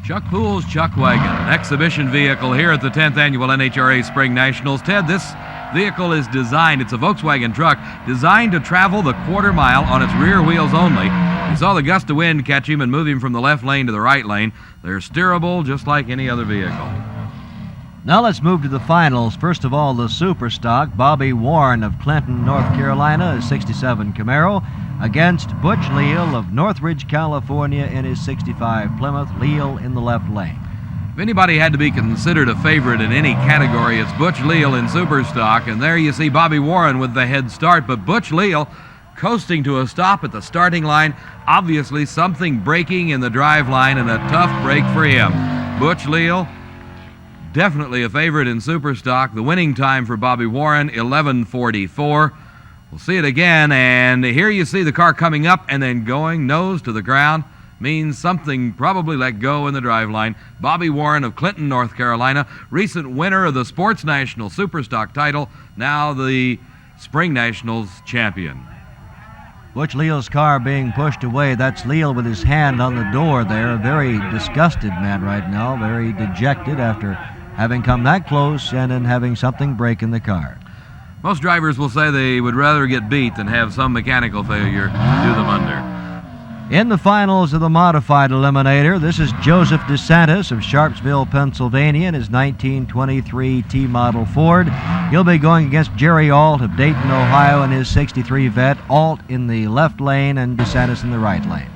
Chuck Poole's Chuck Wagon, an exhibition vehicle here at the 10th Annual NHRA Spring Nationals. Ted, this vehicle is designed, it's a Volkswagen truck, designed to travel the quarter mile on its rear wheels only. You saw the gust of wind catch him and move him from the left lane to the right lane. They're steerable just like any other vehicle. Now let's move to the finals. First of all, the super stock. Bobby Warren of Clinton, North Carolina, his 67 Camaro, against Butch Leal of Northridge, California, in his 65 Plymouth. Leal in the left lane. If anybody had to be considered a favorite in any category, it's Butch Leal in super stock, and there you see Bobby Warren with the head start, but Butch Leal coasting to a stop at the starting line. Obviously something breaking in the drive line and a tough break for him. Butch Leal, definitely a favorite in super stock. The winning time for Bobby Warren, 11:44. We'll see it again, and here you see the car coming up and then going nose to the ground. Means something probably let go in the drive line. Bobby Warren of Clinton, North Carolina, recent winner of the Sports National Superstock title, now the Spring Nationals champion. Butch Leal's car being pushed away. That's Leal with his hand on the door there. A very disgusted man right now, very dejected after having come that close and then having something break in the car. Most drivers will say they would rather get beat than have some mechanical failure do them under. In the finals of the modified eliminator, this is Joseph DeSantis of Sharpsville, Pennsylvania, in his 1923 T-model Ford. He'll be going against Jerry Alt of Dayton, Ohio, in his 63 Vet. Alt in the left lane and DeSantis in the right lane.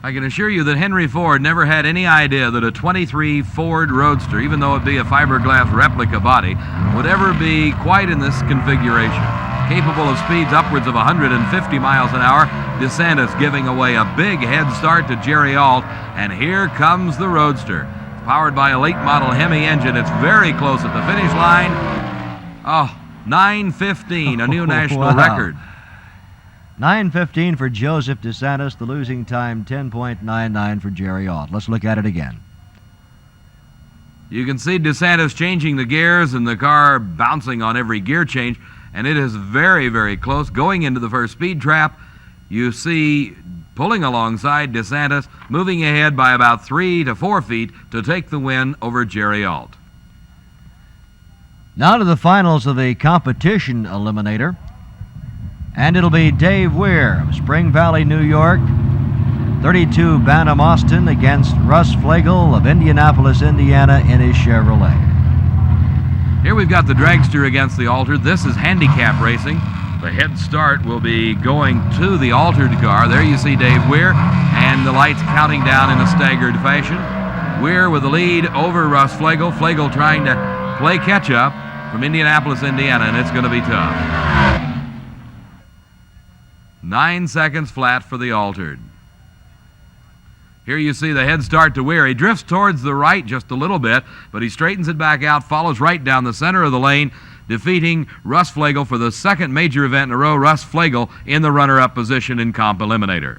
I can assure you that Henry Ford never had any idea that a 23 Ford Roadster, even though it be a fiberglass replica body, would ever be quite in this configuration. Capable of speeds upwards of 150 miles an hour, DeSantis giving away a big head start to Jerry Alt, and here comes the Roadster. It's powered by a late model Hemi engine. It's very close at the finish line. Oh, 9:15, a new national record. 9:15 for Joseph DeSantis, the losing time 10.99 for Jerry Alt. Let's look at it again. You can see DeSantis changing the gears and the car bouncing on every gear change, and it is very, very close. Going into the first speed trap, you see pulling alongside DeSantis, moving ahead by about 3 to 4 feet to take the win over Jerry Alt. Now to the finals of the competition eliminator. And it'll be Dave Weir of Spring Valley, New York, 32 Bantam Austin, against Russ Flegel of Indianapolis, Indiana, in his Chevrolet. Here we've got the dragster against the altered. This is handicap racing. The head start will be going to the altered car. There you see Dave Weir, and the lights counting down in a staggered fashion. Weir with the lead over Russ Flegel. Flegel trying to play catch-up from Indianapolis, Indiana, and it's going to be tough. 9 seconds flat for the altered. Here you see the head start to Weir. He drifts towards the right just a little bit, but he straightens it back out, follows right down the center of the lane, defeating Russ Flegel for the second major event in a row. Russ Flegel in the runner-up position in Comp Eliminator.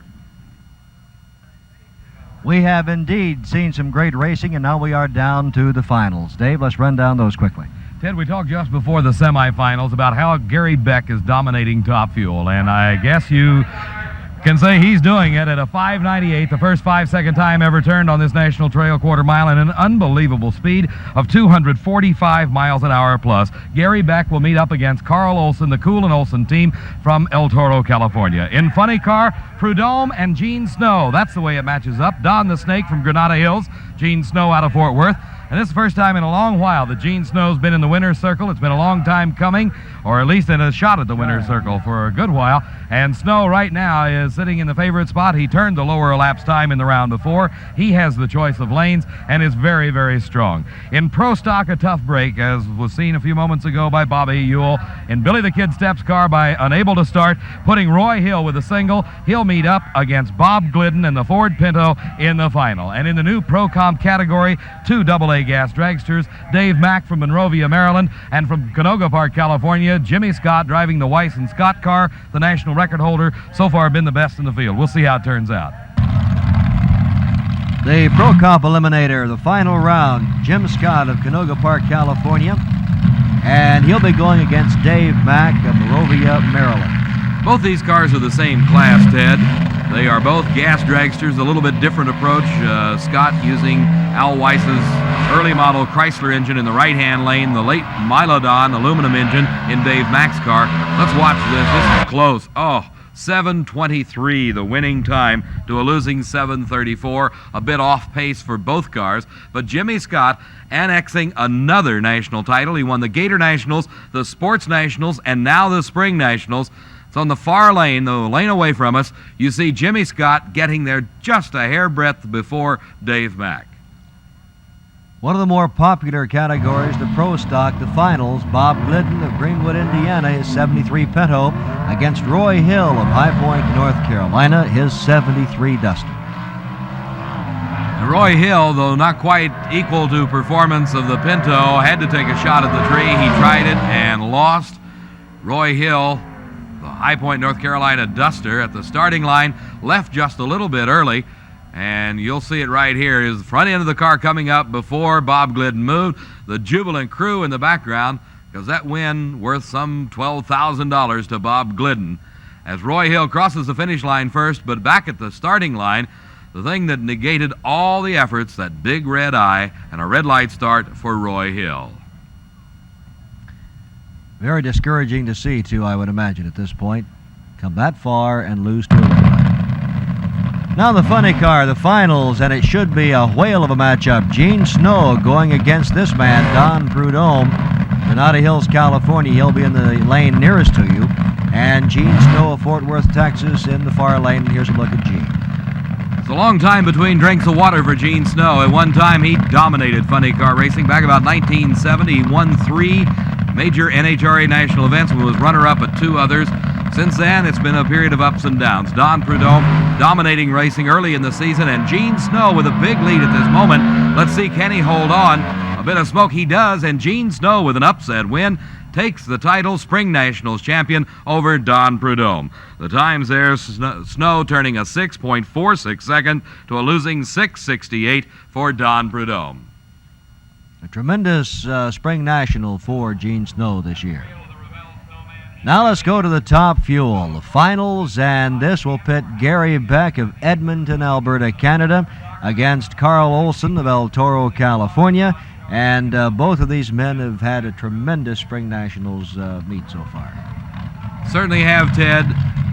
We have indeed seen some great racing, and now we are down to the finals. Dave, let's run down those quickly. Ted, we talked just before the semifinals about how Gary Beck is dominating Top Fuel, and I guess you can say he's doing it at a 5:98, the first 5-second time ever turned on this National Trail quarter mile, and an unbelievable speed of 245 miles an hour plus. Gary Beck will meet up against Carl Olson, the Cool and Olson team from El Toro, California. In funny car, Prudhomme and Gene Snow. That's the way it matches up. Don the Snake from Granada Hills, Gene Snow out of Fort Worth. And this is the first time in a long while that Gene Snow's been in the winner's circle. It's been a long time coming, or at least in a shot at the winner's circle for a good while. And Snow right now is sitting in the favorite spot. He turned the lower elapsed time in the round before. He has the choice of lanes and is very, very strong. In Pro Stock, a tough break, as was seen a few moments ago by Bobby Ewell. In Billy the Kid Steps' car by unable to start, putting Roy Hill with a single. He'll meet up against Bob Glidden and the Ford Pinto in the final. And in the new Pro Comp category, 2 AA gas dragsters, Dave Mack from Monrovia, Maryland, and from Canoga Park, California, Jimmy Scott driving the Weiss and Scott car, the national record holder, so far been the best in the field. We'll see how it turns out. The Pro Comp Eliminator, the final round, Jim Scott of Canoga Park, California, and he'll be going against Dave Mack of Monrovia, Maryland. Both these cars are the same class, Ted. They are both gas dragsters, a little bit different approach. Scott using Al Weiss's early model Chrysler engine in the right-hand lane, the late Milodon aluminum engine in Dave Mack's car. Let's watch this. This is close. Oh, 7:23, the winning time to a losing 7:34. A bit off pace for both cars, but Jimmy Scott annexing another national title. He won the Gator Nationals, the Sports Nationals, and now the Spring Nationals. It's on the far lane, the lane away from us. You see Jimmy Scott getting there just a hairbreadth before Dave Mack. One of the more popular categories, the Pro Stock, the finals. Bob Glidden of Greenwood, Indiana, his 73 Pinto, against Roy Hill of High Point, North Carolina, his 73 Duster. And Roy Hill, though not quite equal to performance of the Pinto, had to take a shot at the tree. He tried it and lost. Roy Hill, the High Point, North Carolina Duster, at the starting line, left just a little bit early. And you'll see it right here. Is the front end of the car coming up before Bob Glidden moved. The jubilant crew in the background, because that win worth some $12,000 to Bob Glidden. As Roy Hill crosses the finish line first, but back at the starting line, the thing that negated all the efforts, that big red eye and a red light start for Roy Hill. Very discouraging to see, too, I would imagine, at this point. Come that far and lose to a red light. Now the funny car, the finals, and it should be a whale of a matchup. Gene Snow going against this man, Don Prudhomme. Granada Hills, California. He'll be in the lane nearest to you. And Gene Snow of Fort Worth, Texas, in the far lane. Here's a look at Gene. It's a long time between drinks of water for Gene Snow. At one time, he dominated funny car racing. Back about 1970, he won 3 major NHRA national events and was runner-up at 2 others. Since then, it's been a period of ups and downs. Don Prudhomme dominating racing early in the season, and Gene Snow with a big lead at this moment. Let's see, can he hold on? A bit of smoke he does, and Gene Snow with an upset win takes the title Spring Nationals champion over Don Prudhomme. The times there, Snow turning a 6.46 second to a losing 6.68 for Don Prudhomme. A tremendous Spring National for Gene Snow this year. Now let's go to the Top Fuel, the finals, and this will pit Gary Beck of Edmonton, Alberta, Canada, against Carl Olson of El Toro, California. And both of these men have had a tremendous Spring Nationals meet so far. Certainly have, Ted.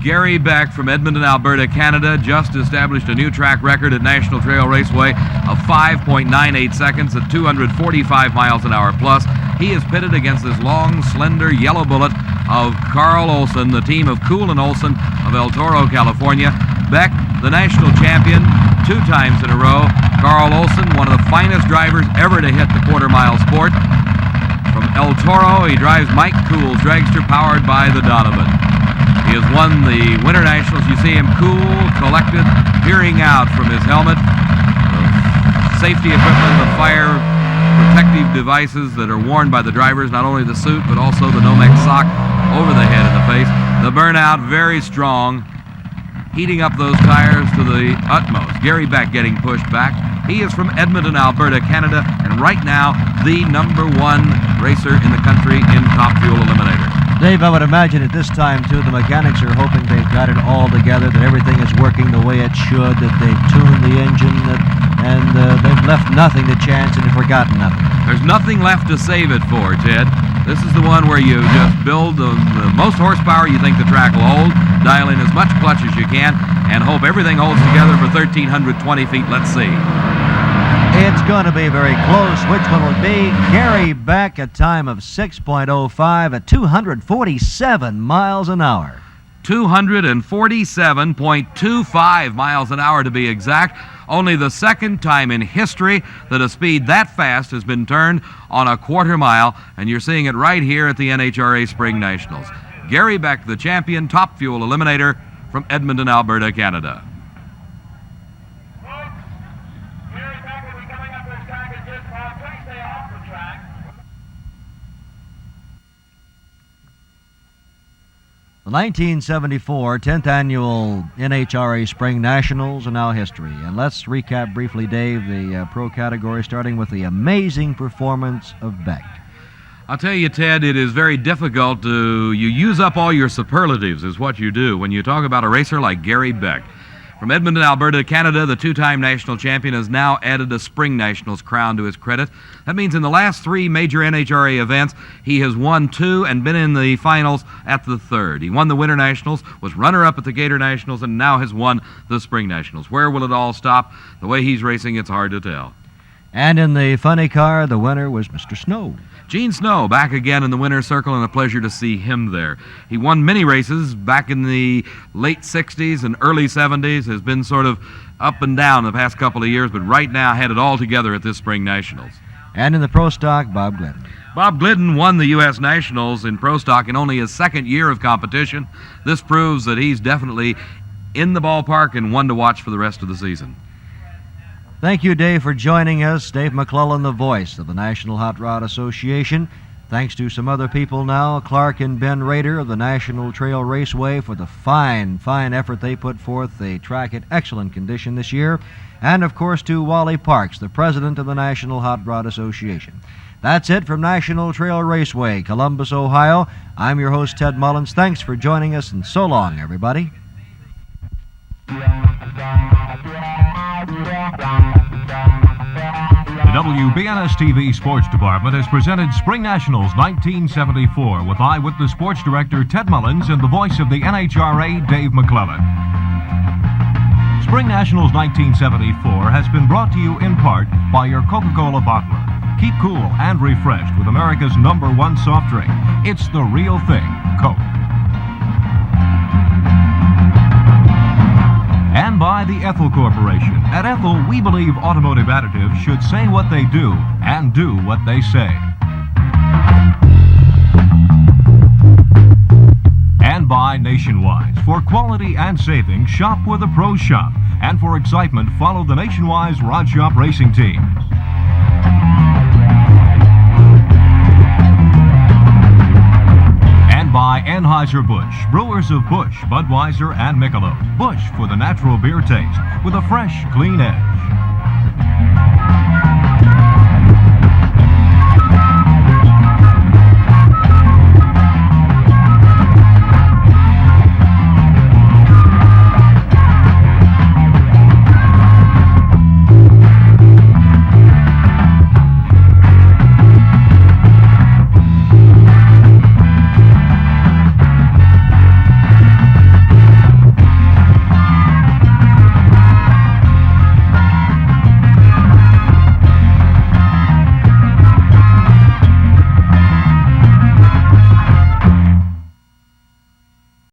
Gary Beck from Edmonton, Alberta, Canada, just established a new track record at National Trail Raceway of 5.98 seconds at 245 miles an hour plus. He is pitted against this long, slender yellow bullet of Carl Olson, the team of Cool and Olson of El Toro, California. Beck, the national champion, 2 times in a row. Carl Olson, one of the finest drivers ever to hit the quarter-mile sport. From El Toro, he drives Mike Cool's dragster powered by the Donovan. He has won the Winter Nationals. You see him cool, collected, peering out from his helmet. The safety equipment, the fire protective devices that are worn by the drivers, not only the suit, but also the Nomex sock over the head and the face. The burnout, very strong, heating up those tires to the utmost. Gary Beck getting pushed back. He is from Edmonton, Alberta, Canada, and right now, the #1 racer in the country in Top Fuel Eliminator. Dave, I would imagine at this time, too, the mechanics are hoping they've got it all together, that everything is working the way it should, that they've tuned the engine, and they've left nothing to chance and have forgotten nothing. There's nothing left to save it for, Ted. This is the one where you just build the most horsepower you think the track will hold, dial in as much clutch as you can, and hope everything holds together for 1,320 feet. Let's see. It's going to be very close. Which one will it be? Gary Beck, a time of 6.05 at 247 miles an hour. 247.25 miles an hour to be exact. Only the second time in history that a speed that fast has been turned on a quarter mile, and you're seeing it right here at the NHRA Spring Nationals. Gary Beck, the champion Top Fuel Eliminator from Edmonton, Alberta, Canada. The 1974 10th Annual NHRA Spring Nationals are now history. And let's recap briefly, Dave, the pro category, starting with the amazing performance of Beck. I'll tell you, Ted, it is very difficult you use up all your superlatives is what you do when you talk about a racer like Gary Beck. From Edmonton, Alberta, Canada, the two-time national champion has now added a Springnationals crown to his credit. That means in the last 3 major NHRA events, he has won 2 and been in the finals at the 3rd. He won the Winter Nationals, was runner-up at the Gator Nationals, and now has won the Spring Nationals. Where will it all stop? The way he's racing, it's hard to tell. And in the funny car, the winner was Mr. Snow. Gene Snow back again in the winner's circle, and a pleasure to see him there. He won many races back in the late 60s and early 70s, has been sort of up and down the past couple of years, but right now had it all together at this Spring Nationals. And in the Pro Stock, Bob Glidden. Bob Glidden won the U.S. Nationals in Pro Stock in only his 2nd year of competition. This proves that he's definitely in the ballpark and one to watch for the rest of the season. Thank you, Dave, for joining us. Dave McClellan, the voice of the National Hot Rod Association. Thanks to some other people now, Clark and Ben Rader of the National Trail Raceway, for the fine effort they put forth. They track in excellent condition this year. And, of course, to Wally Parks, the president of the National Hot Rod Association. That's it from National Trail Raceway, Columbus, Ohio. I'm your host, Ted Mullins. Thanks for joining us, and so long, everybody. The WBNS-TV Sports Department has presented Spring Nationals 1974 with Eyewitness Sports Director Ted Mullins and the voice of the NHRA, Dave McClellan. Spring Nationals 1974 has been brought to you in part by your Coca-Cola bottler. Keep cool and refreshed with America's #1 soft drink. It's the real thing, Coke. And by the Ethel Corporation. At Ethel, we believe automotive additives should say what they do and do what they say. And by Nationwide. For quality and savings, shop where the pros shop. And for excitement, follow the Nationwide Rod Shop racing teams. And by Anheuser-Busch, brewers of Busch, Budweiser, and Michelob. Busch for the natural beer taste with a fresh, clean edge.